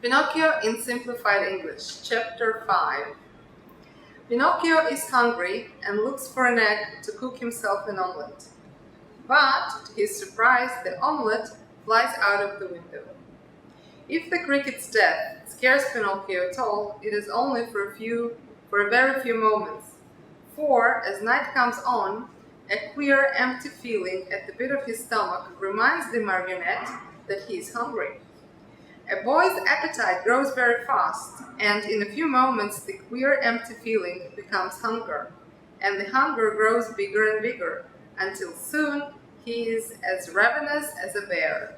Pinocchio in Simplified English, Chapter 5. Pinocchio is hungry and looks for an egg to cook himself an omelet. But, to his surprise, the omelet flies out of the window. If the cricket's death scares Pinocchio at all, it is only for a very few moments. For, as night comes on, a queer, empty feeling at the pit of his stomach reminds the marionette that he is hungry. A boy's appetite grows very fast, and in a few moments the queer, empty feeling becomes hunger, and the hunger grows bigger and bigger, until soon he is as ravenous as a bear.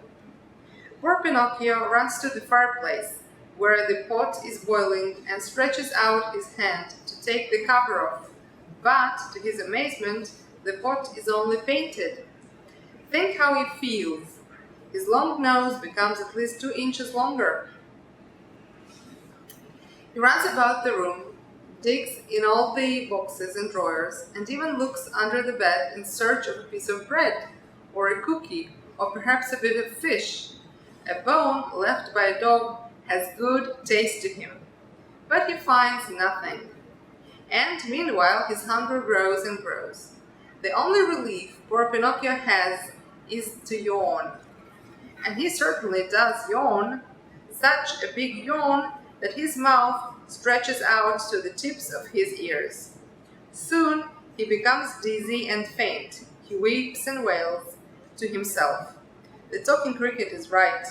Poor Pinocchio runs to the fireplace, where the pot is boiling, and stretches out his hand to take the cover off, but, to his amazement, the pot is only painted. Think how he feels. His long nose becomes at least 2 inches longer. He runs about the room, digs in all the boxes and drawers, and even looks under the bed in search of a piece of bread, or a cookie, or perhaps a bit of fish. A bone left by a dog has good taste to him, but he finds nothing. And meanwhile his hunger grows and grows. The only relief poor Pinocchio has is to yawn. And he certainly does yawn, such a big yawn that his mouth stretches out to the tips of his ears. Soon he becomes dizzy and faint. He weeps and wails to himself. The talking cricket is right.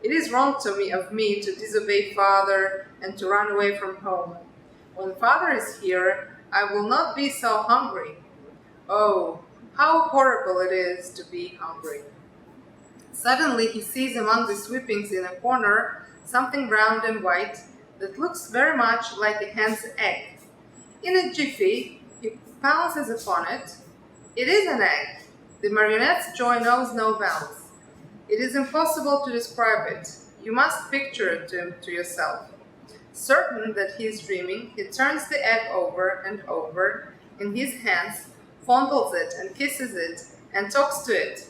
It is wrong of me to disobey father and to run away from home. When father is here, I will not be so hungry. Oh, how horrible it is to be hungry. Suddenly he sees among the sweepings in a corner something round and white that looks very much like a hen's egg. In a jiffy, he pounces upon it. It is an egg. The marionette's joy knows no bounds. It is impossible to describe it. You must picture it to yourself. Certain that he is dreaming, he turns the egg over and over in his hands, fondles it and kisses it, and talks to it.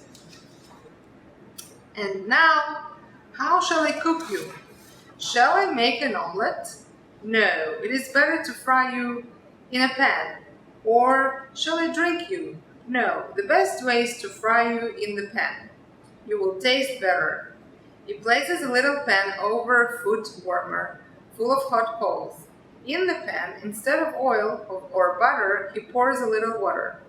And now, how shall I cook you? Shall I make an omelet? No, it is better to fry you in a pan. Or shall I drink you? No, the best way is to fry you in the pan. You will taste better. He places a little pan over a foot warmer, full of hot coals. In the pan, instead of oil or butter, he pours a little water.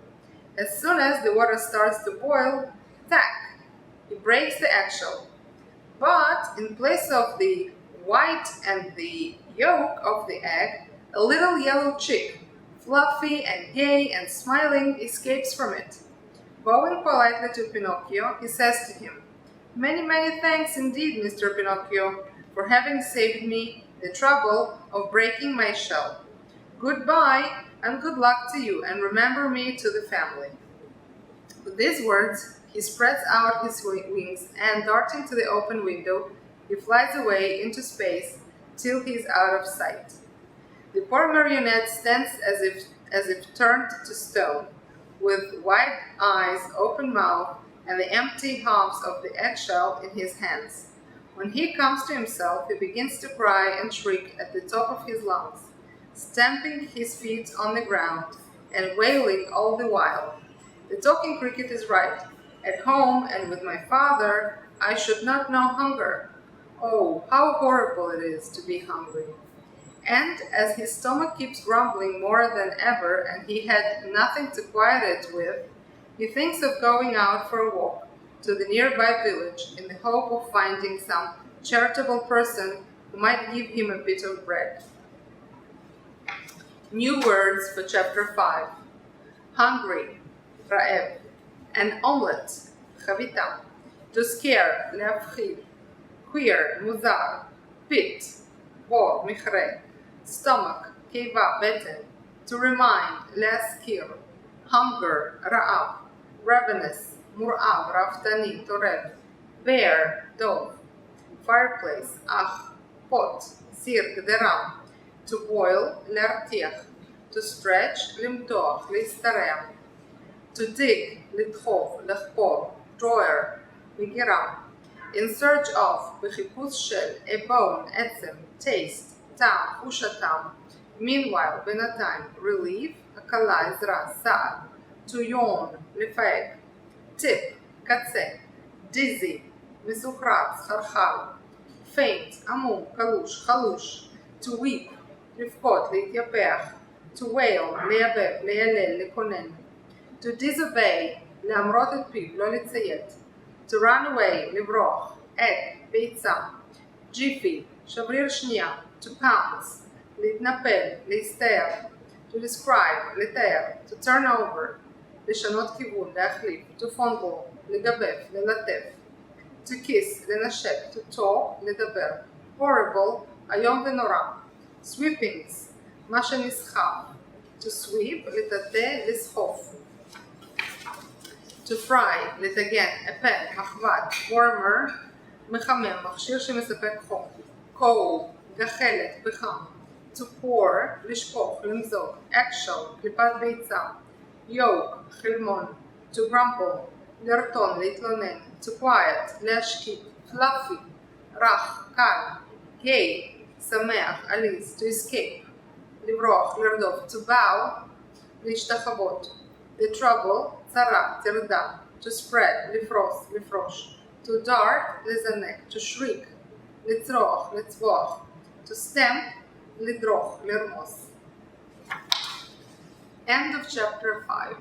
As soon as the water starts to boil, tack! He breaks the eggshell. But in place of the white and the yolk of the egg, a little yellow chick, fluffy and gay and smiling, escapes from it. Bowing politely to Pinocchio, he says to him, "Many, many thanks indeed, Mr. Pinocchio, for having saved me the trouble of breaking my shell. Goodbye and good luck to you, and remember me to the family." With these words, he spreads out his wings, and darting to the open window, he flies away into space till he is out of sight. The poor marionette stands as if turned to stone, with wide eyes, open mouth, and the empty halves of the eggshell in his hands. When he comes to himself, he begins to cry and shriek at the top of his lungs, stamping his feet on the ground and wailing all the while. The talking cricket is right. At home and with my father, I should not know hunger. Oh, how horrible it is to be hungry. And as his stomach keeps grumbling more than ever, and he had nothing to quiet it with, he thinks of going out for a walk to the nearby village in the hope of finding some charitable person who might give him a bit of bread. New words for Chapter 5. Hungry, רעב. An omelet, חביתה. To scare, להפחיד. Queer, מוזר. Pit, בור, מכרה. Stomach, קיבה, בטן. To remind, להזכיר. Hunger, רעב. Ravenous, מורעב, רעבתני, טורף. Bear, דוב. Fireplace, אח. Pot, סיר, גדרה. To boil, להרתיח. To stretch, למתוח, להשתרע. To dig, לדחוף, לחפור. Drawer, מגירה. in search of, בחיפוש של, a bone, עצם, taste, טעם, חוש הטעם. meanwhile, בינתיים, relief, הקלה, עזרה, סעד. to yawn, לפהק. tip, קצה. dizzy, מסוחרץ, חרחר. faint, עמום, קלוש, חלוש. to weep, לבכות, להתייפח. to wail, לייבב, ליילל, לקונן. to disobey, להמרות את פיו, לא לציית. to run away, לברוח. egg, ביצה. jiffy, שבריר שנייה. to pounce, להתנפל, להסתער. to describe, לתאר. to turn over, לשנות כיוון, להחליף. to fondle, לגבב, ללטף. to kiss, לנשק. to talk, לדבר. horrible, איום ונורא. sweepings, מה שנסחף. to sweep, לטאטא, לסחוף. to fry, לטגן, a pan, מחבת. warmer, מחמם, מכשיר שמספק חום. coal, גחלת, פחם. to pour, לשפוך, למזוג. eggshell, קליפת ביצה. yolk, חלמון. to grumble, לרטון, להתלונן. to quiet, להשקיט. fluffy, רך, קל. gay, שמח, עליז. to escape, לברוח, לרדוף. to bow, להשתחוות. the trouble, צרה, טרדה. to spread, לפרוס, לפרוש. to dart, לזנק. to shriek, לצרוח, לצבוח. to stamp, לדרוך, לרמוס. End of chapter 5.